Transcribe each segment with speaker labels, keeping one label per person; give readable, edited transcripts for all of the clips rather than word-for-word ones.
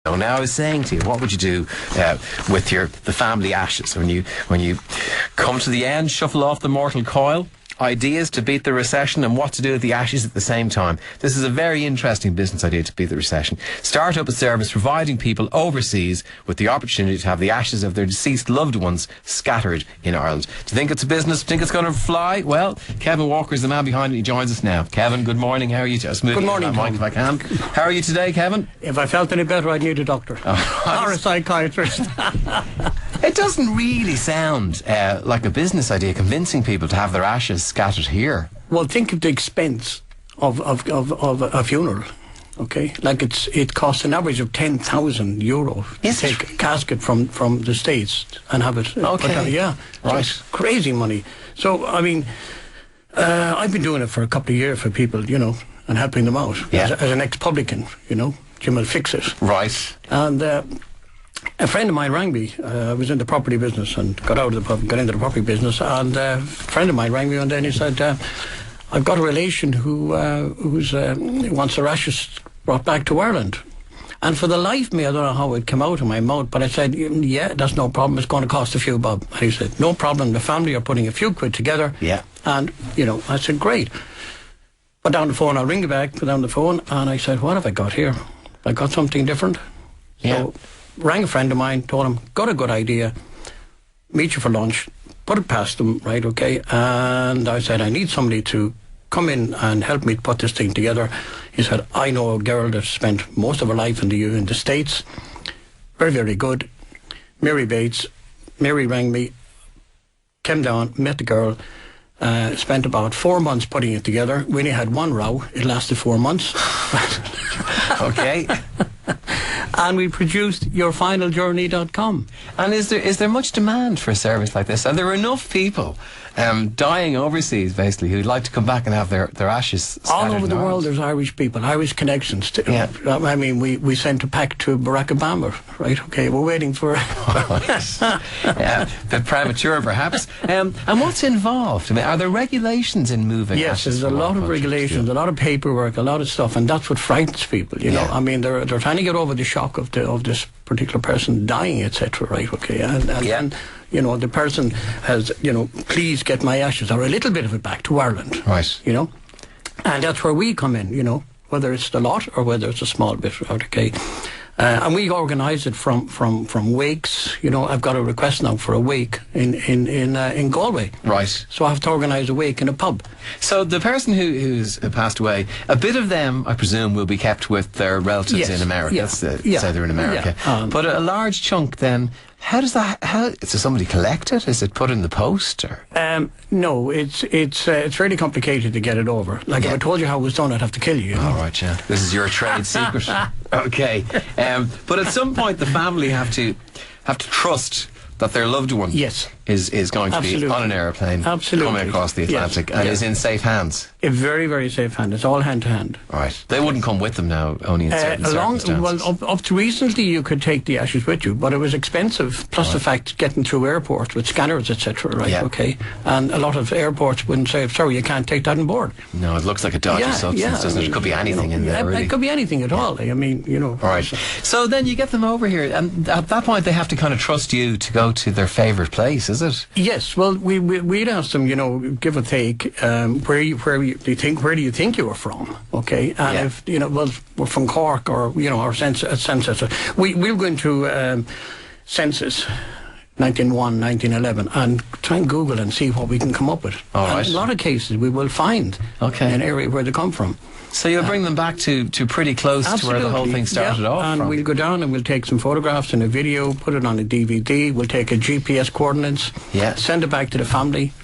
Speaker 1: Now I was saying to you, what would you do with the family ashes when you come to the end, shuffle off the mortal coil? Ideas to beat the recession and what to do with the ashes at the same time. This is a very interesting business idea to beat the recession. Start up a service providing people overseas with the opportunity to have the ashes of their deceased loved ones scattered in Ireland. Do you think it's a business? Do you think it's going to fly? Well, Kevin Walker is the man behind it. He joins us now. Kevin, good morning. How are you? Just moving
Speaker 2: good morning,
Speaker 1: Mike, if I can. How are you today, Kevin?
Speaker 2: If I felt any better, I'd need a doctor or a psychiatrist.
Speaker 1: It doesn't really sound like a business idea, convincing people to have their ashes scattered here.
Speaker 2: Well, think of the expense of a funeral. Okay, like it costs an average of €10,000 to take a casket from the States and have it.
Speaker 1: Okay,
Speaker 2: yeah,
Speaker 1: right,
Speaker 2: it's crazy money. So I mean, I've been doing it for a couple of years for people, and helping them out as an ex-publican. Jim will fix it.
Speaker 1: Right.
Speaker 2: And a friend of mine rang me. I was in the property business and got into the property business, and a friend of mine rang me one day and he said, I've got a relation who wants their ashes brought back to Ireland. And for the life of me, I don't know how it came out of my mouth, but I said, yeah, that's no problem. It's going to cost a few bob. And he said, no problem. The family are putting a few quid together.
Speaker 1: Yeah.
Speaker 2: And, I said, great. Put down the phone. I'll ring you back. Put down the phone. And I said, what have I got here? I got something different.
Speaker 1: Yeah.
Speaker 2: So, rang a friend of mine, told him, got a good idea, meet you for lunch, put it past them, right, okay, and I said, I need somebody to come in and help me put this thing together. He said, I know a girl that spent most of her life in the States, very, very good, Mary Bates. Mary rang me, came down, met the girl, spent about 4 months putting it together. We only had one row, it lasted 4 months.
Speaker 1: Okay.
Speaker 2: And we produced yourfinaljourney.com.
Speaker 1: And is there much demand for a service like this? Are there enough people dying overseas, basically, who'd like to come back and have their ashes
Speaker 2: all over the
Speaker 1: in
Speaker 2: world? There's Irish people, Irish connections too.
Speaker 1: Yeah.
Speaker 2: I mean, we sent a pack to Barack Obama, right? Okay, we're waiting for
Speaker 1: yeah, a bit premature perhaps. And what's involved? I mean, are there regulations in moving
Speaker 2: Yes,
Speaker 1: ashes?
Speaker 2: there's a lot of regulations, a lot of paperwork, a lot of stuff, and that's what frightens people, you know. I mean, they're trying to get over the shock of this particular person dying, etc., right? Okay, and the person has, please get my ashes or a little bit of it back to Ireland,
Speaker 1: right?
Speaker 2: And that's where we come in, whether it's the lot or whether it's a small bit, right? Okay. And we organise it from wakes. I've got a request now for a wake in Galway.
Speaker 1: Right.
Speaker 2: So I have to organise a wake in a pub.
Speaker 1: So the person who's passed away, a bit of them, I presume, will be kept with their relatives in America. Say they're in America. But a large chunk then. How does somebody collect it? Is it put in the post or?
Speaker 2: No, it's really complicated to get it over. Like if I told you how it was done, I'd have to kill you.
Speaker 1: All right, yeah. This is your trade secret. Okay, but at some point the family have to trust that their loved one is going to be on an airplane coming across the Atlantic and is in safe hands.
Speaker 2: A very, very safe hand. It's all hand to hand.
Speaker 1: Right. They wouldn't come with them now, only in certain circumstances.
Speaker 2: Well, up to recently you could take the ashes with you, but it was expensive. Plus the fact getting through airports with scanners, etc. Right? Yeah. Okay. And a lot of airports wouldn't say, "Sorry, you can't take that on board."
Speaker 1: No, it looks like a dodgy substance, doesn't it? It could be anything in there. Really.
Speaker 2: It could be anything at all. I mean,
Speaker 1: All right. So then you get them over here, and at that point they have to kind of trust you to go to their favourite place, is it?
Speaker 2: Yes. Well, we'd ask them, give or take, where do you think you were from? Okay, and if we're from Cork or our census, we'll go into census 1901, 1911, and try and Google and see what we can come up with.
Speaker 1: All right.
Speaker 2: In a lot of cases, we will find an area where they come from.
Speaker 1: So you'll bring them back to pretty close to where the whole thing started off
Speaker 2: and
Speaker 1: from.
Speaker 2: We'll go down and we'll take some photographs and a video, put it on a DVD, we'll take a GPS coordinates, send it back to the family.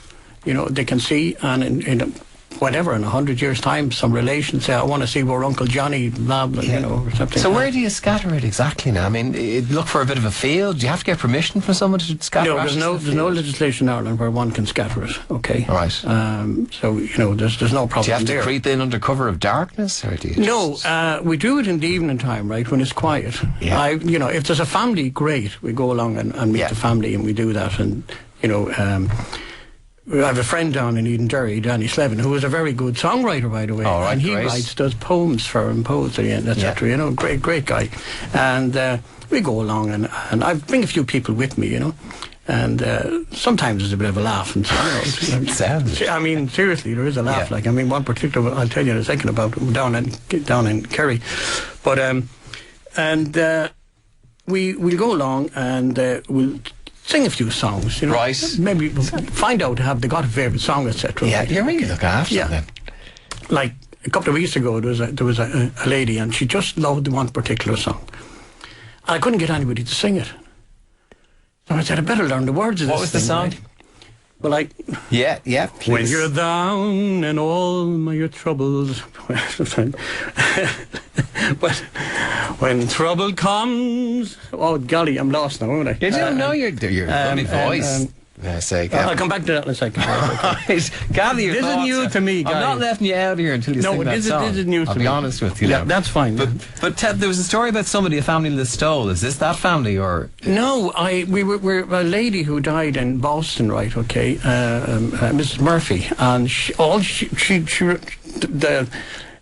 Speaker 2: They can see, and in 100 years' time, some relations say, I want to see where Uncle Johnny lived, or something.
Speaker 1: So where do you scatter it exactly now? I mean, look for a bit of a field. Do you have to get permission from someone to scatter it?
Speaker 2: No, there's no legislation in Ireland where one can scatter it, okay?
Speaker 1: All right.
Speaker 2: So, there's no problem.
Speaker 1: Do you have
Speaker 2: to
Speaker 1: creep in under cover of darkness? Or do you
Speaker 2: No, we do it in the evening time, right, when it's quiet.
Speaker 1: Yeah.
Speaker 2: If there's a family, great. We go along and meet the family and we do that. And, I have a friend down in Eden Derry, Danny Slevin, who is a very good songwriter, by the way.
Speaker 1: All right,
Speaker 2: and he
Speaker 1: great.
Speaker 2: does poems for him, poetry and etc. You know, great guy. And we go along, and I bring a few people with me, you know. And sometimes there's a bit of a laugh. And so, you know,
Speaker 1: Sounds.
Speaker 2: I mean, seriously, there is a laugh.
Speaker 1: Yeah.
Speaker 2: Like, I mean, one particular, I'll tell you in a second about down in Kerry. But we'll go along and we'll sing a few songs, you know.
Speaker 1: Right.
Speaker 2: Maybe find out have they got a favourite song, etc.
Speaker 1: Yeah, you're really looking after
Speaker 2: Yeah.
Speaker 1: them.
Speaker 2: Like a couple of weeks ago, there was a lady, and she just loved one particular song. And I couldn't get anybody to sing it. So I said, I better learn the words of this.
Speaker 1: What was the
Speaker 2: thing,
Speaker 1: song?
Speaker 2: right? Well, like,
Speaker 1: Yeah, please.
Speaker 2: when you're down and all your troubles, but when trouble comes, oh golly, I'm lost now, aren't I?
Speaker 1: You don't know your lovely voice.
Speaker 2: I'll come back to that in a second.
Speaker 1: Right. Gather your
Speaker 2: This is
Speaker 1: thoughts.
Speaker 2: new to me,
Speaker 1: I'm
Speaker 2: guys.
Speaker 1: not letting you out here until you
Speaker 2: No,
Speaker 1: sing that
Speaker 2: this
Speaker 1: song.
Speaker 2: is new to
Speaker 1: I'll
Speaker 2: me.
Speaker 1: be honest with you.
Speaker 2: Yeah,
Speaker 1: now.
Speaker 2: that's fine.
Speaker 1: But Ted, there was a story about somebody, a family in Listowel. Is this that family or?
Speaker 2: No, we're a lady who died in Boston, right? Okay, Mrs. Murphy, and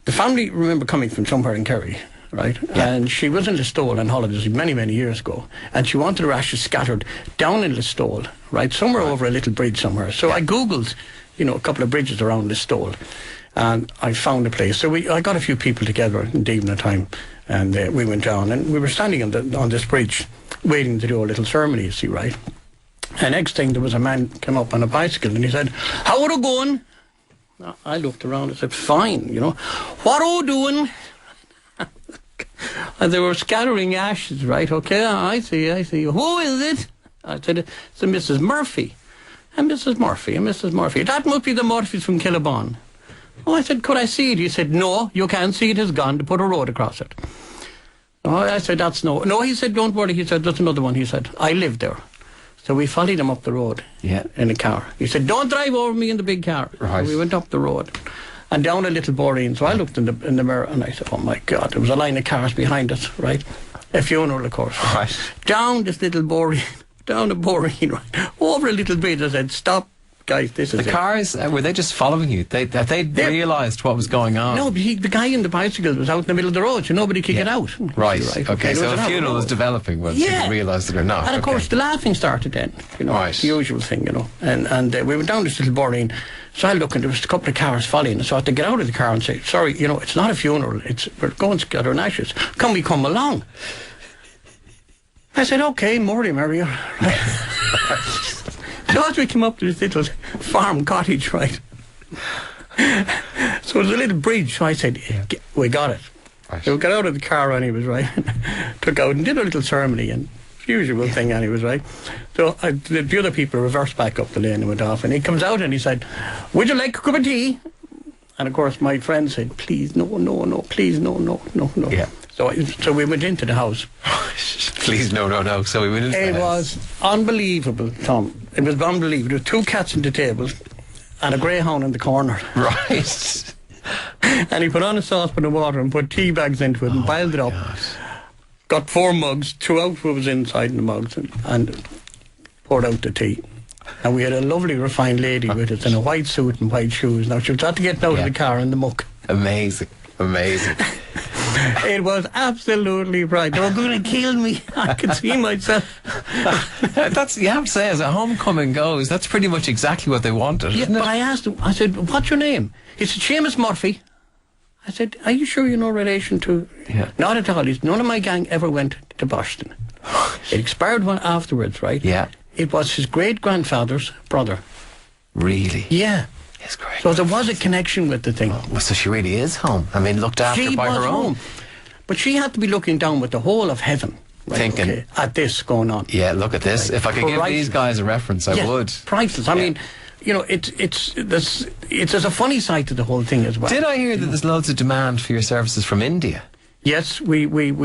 Speaker 2: the family remember coming from somewhere in Kerry, right?
Speaker 1: Yeah.
Speaker 2: And she was in Listowel on holidays many years ago, and she wanted her ashes scattered down in Listowel, right, somewhere over a little bridge somewhere. So I googled, you know, a couple of bridges around Listowel, and I found a place. So I got a few people together in the evening time, and we went down, and we were standing on this bridge, waiting to do a little ceremony, you see, right? And next thing, there was a man came up on a bicycle, and he said, "How are you going?" I looked around and said, "Fine, you know. What are you doing?" And they were scattering ashes, right? Okay, I see. Who is it? I said, it's a Mrs. Murphy. And Mrs. Murphy. That must be the Murphys from Killabon. Oh, I said, could I see it? He said, no, you can't see it. It's gone to put a road across it. Oh, I said, that's no. No, he said, don't worry. He said, there's another one. He said, I live there. So we followed him up the road in a car. He said, don't drive over me in the big car.
Speaker 1: Right.
Speaker 2: So we went up the road and down a little boreen. So I looked in the mirror and I said, oh my God, there was a line of cars behind us, right? A funeral, of course.
Speaker 1: Right.
Speaker 2: Down this little boreen, down a boreen, right? Over a little bridge. I said, stop, guys, this is
Speaker 1: The
Speaker 2: it.
Speaker 1: cars, were they just following you? They realised what was going on?
Speaker 2: No, but the guy in the bicycle was out in the middle of the road, so nobody could get out.
Speaker 1: Right. Okay,
Speaker 2: There
Speaker 1: so
Speaker 2: was
Speaker 1: a
Speaker 2: an
Speaker 1: funeral was
Speaker 2: road.
Speaker 1: developing whether
Speaker 2: Yeah.
Speaker 1: people realised it or not.
Speaker 2: And of course, the laughing started then, you know,
Speaker 1: Right.
Speaker 2: the usual thing, you know. And we went down this little boreen. So I looked, and there was a couple of cars following. So I had to get out of the car and say, sorry, you know, it's not a funeral. We're going to scatter in ashes. Can we come along? I said, okay, more the merrier. So as we came up to this little farm cottage, right? So there's a little bridge. So I said, we got it.
Speaker 1: Right.
Speaker 2: So we got out of the car and he was right. Took out and did a little ceremony and usual thing and he was right. So the other people reversed back up the lane and went off, and he comes out and he said, would you like a cup of tea? And of course my friend said, please, no, please, no.
Speaker 1: Yeah.
Speaker 2: So we went into the house.
Speaker 1: Please, no. So we went into the
Speaker 2: It
Speaker 1: house.
Speaker 2: was unbelievable, Tom. It was unbelievable. There were two cats on the table and a greyhound in the corner.
Speaker 1: Right.
Speaker 2: And he put on a saucepan of water and put tea bags into it and boiled it up. Got 4 mugs, threw out what was inside in the mugs and poured out the tea. And we had a lovely refined lady with us in a white suit and white shoes. Now she was had to get out of the car in the muck.
Speaker 1: Amazing.
Speaker 2: It was absolutely right. They were going to kill me. I could see myself.
Speaker 1: That's, you have to say, as a homecoming goes, that's pretty much exactly what they wanted,
Speaker 2: Yeah,
Speaker 1: isn't it?
Speaker 2: but I asked him, I said, what's your name? He said, Seamus Murphy. I said, are you sure you're no relation to...
Speaker 1: Yeah.
Speaker 2: Not at all. None of my gang ever went to Boston. It expired one afterwards, right?
Speaker 1: Yeah.
Speaker 2: It was his great-grandfather's brother.
Speaker 1: Really?
Speaker 2: Yeah.
Speaker 1: It's great.
Speaker 2: So there was a connection with the thing.
Speaker 1: Well, so she really is home. I mean, looked after
Speaker 2: She
Speaker 1: by
Speaker 2: was
Speaker 1: her own.
Speaker 2: home. But she had to be looking down with the whole of heaven. Right,
Speaker 1: Thinking.
Speaker 2: at this going on.
Speaker 1: Yeah, look at this. If I could give
Speaker 2: Priceless.
Speaker 1: these guys a reference, I would.
Speaker 2: Priceless. I mean, you know, there's a funny side to the whole thing as well.
Speaker 1: Did I hear that there's loads of demand for your services from India?
Speaker 2: Yes, we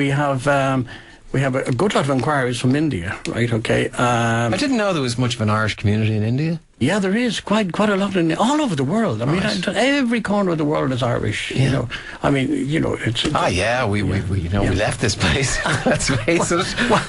Speaker 2: have a good lot of inquiries from India, right? Okay.
Speaker 1: I didn't know there was much of an Irish community in India.
Speaker 2: Yeah, there is quite a lot in all over the world. I mean, every corner of the world is Irish. You know, I mean, you know, it's.
Speaker 1: We left this place. Let's face it.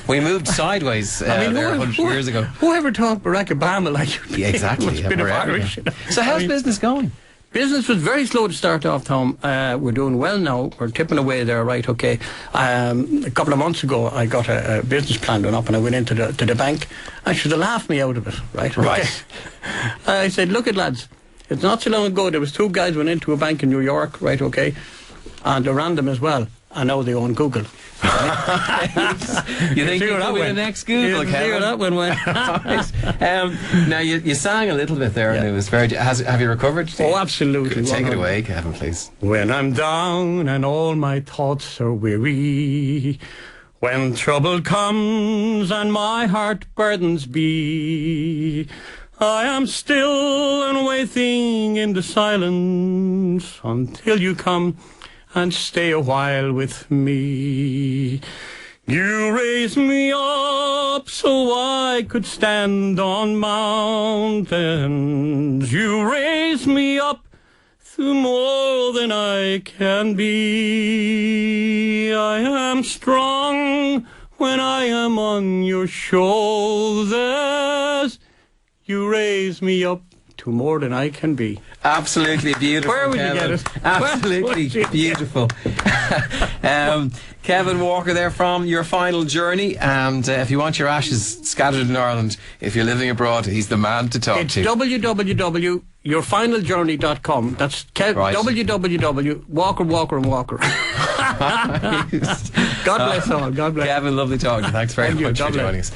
Speaker 1: We moved sideways there 100 years ago.
Speaker 2: Whoever taught Barack Obama like you?
Speaker 1: Yeah, exactly.
Speaker 2: A bit of Irish.
Speaker 1: So how's business going?
Speaker 2: Business was very slow to start off, Tom. We're doing well now. We're tipping away there, right? Okay. A couple of months ago, I got a business plan done up, and I went into the bank. I should have laughed me out of it, right?
Speaker 1: Right.
Speaker 2: Okay. I said, look at lads, it's not so long ago there was two guys went into a bank in New York, right? Okay, and they ran them as well, and now they own Google.
Speaker 1: You think you could be the next Google, Kevin?
Speaker 2: See where that one went.
Speaker 1: Now you sang a little bit there, and it was very. Have you recovered?
Speaker 2: Oh, absolutely.
Speaker 1: Take it away, Kevin, please.
Speaker 2: When I'm down and all my thoughts are weary, when trouble comes and my heart burdens be, I am still and waiting in the silence until you come and stay a while with me. You raised me up so I could stand on mountains. You raised me up to more than I can be. I am strong when I am on your shoulders. You raise me up to more than I can be.
Speaker 1: Absolutely beautiful.
Speaker 2: Where would you get it?
Speaker 1: Absolutely beautiful. Kevin Walker there from Your Final Journey, and if you want your ashes scattered in Ireland, if you're living abroad, he's the man to talk
Speaker 2: it's
Speaker 1: to.
Speaker 2: www.yourfinaljourney.com. That's
Speaker 1: Right.
Speaker 2: www.walker and Walker. God bless all. God bless.
Speaker 1: Kevin, lovely talking. Thanks very much for joining us.